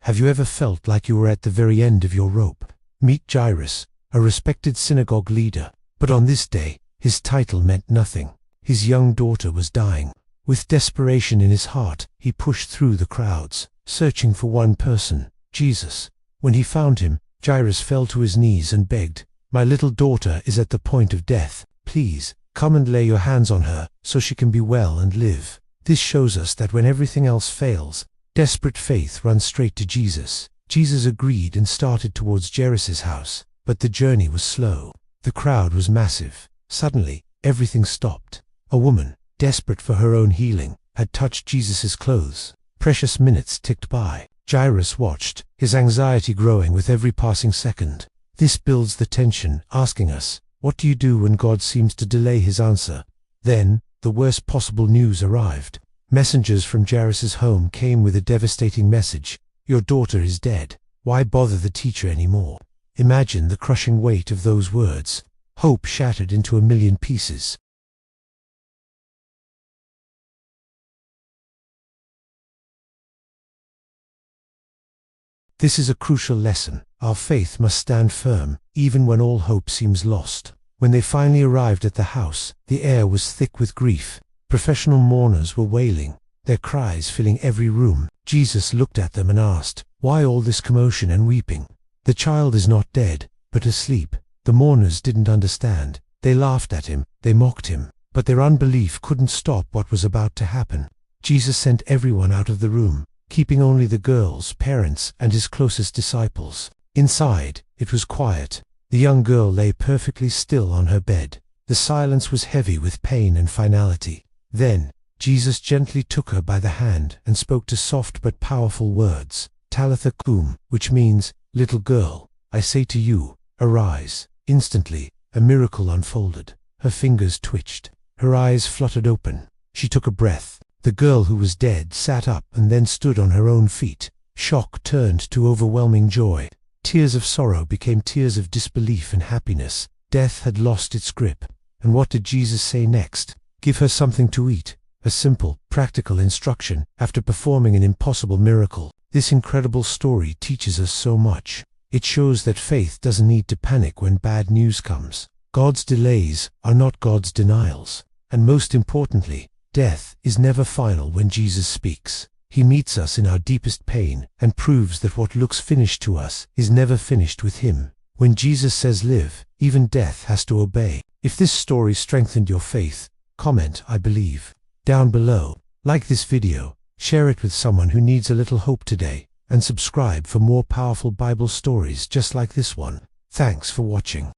Have you ever felt like you were at the very end of your rope? Meet Jairus, a respected synagogue leader. But on this day, his title meant nothing. His young daughter was dying. With desperation in his heart, he pushed through the crowds, searching for one person, Jesus. When he found him, Jairus fell to his knees and begged, "My little daughter is at the point of death. Please, come and lay your hands on her, so she can be well and live." This shows us that when everything else fails, desperate faith runs straight to Jesus. Jesus agreed and started towards Jairus' house, but the journey was slow. The crowd was massive. Suddenly, everything stopped. A woman, desperate for her own healing, had touched Jesus' clothes. Precious minutes ticked by. Jairus watched, his anxiety growing with every passing second. This builds the tension, asking us, what do you do when God seems to delay his answer? Then, the worst possible news arrived. Messengers from Jairus' home came with a devastating message. "Your daughter is dead. Why bother the teacher anymore?" Imagine the crushing weight of those words. Hope shattered into a million pieces. This is a crucial lesson. Our faith must stand firm, even when all hope seems lost. When they finally arrived at the house, the air was thick with grief. Professional mourners were wailing, their cries filling every room. Jesus looked at them and asked, "Why all this commotion and weeping? The child is not dead, but asleep." The mourners didn't understand. They laughed at him, they mocked him, but their unbelief couldn't stop what was about to happen. Jesus sent everyone out of the room, keeping only the girl's parents and his closest disciples. Inside, it was quiet. The young girl lay perfectly still on her bed. The silence was heavy with pain and finality. Then, Jesus gently took her by the hand and spoke to soft but powerful words, "Talitha cum," which means, "Little girl, I say to you, arise." Instantly, a miracle unfolded. Her fingers twitched. Her eyes fluttered open. She took a breath. The girl who was dead sat up and then stood on her own feet. Shock turned to overwhelming joy. Tears of sorrow became tears of disbelief and happiness. Death had lost its grip. And what did Jesus say next? Give her something to eat. A simple, practical instruction after performing an impossible miracle. This incredible story teaches us so much. It shows that faith doesn't need to panic when bad news comes. God's delays are not God's denials. And most importantly, death is never final when Jesus speaks. He meets us in our deepest pain and proves that what looks finished to us is never finished with him. When Jesus says live, even death has to obey. If this story strengthened your faith, comment "I believe" down below. Like this video, share it with someone who needs a little hope today, and subscribe for more powerful Bible stories just like this one. Thanks for watching.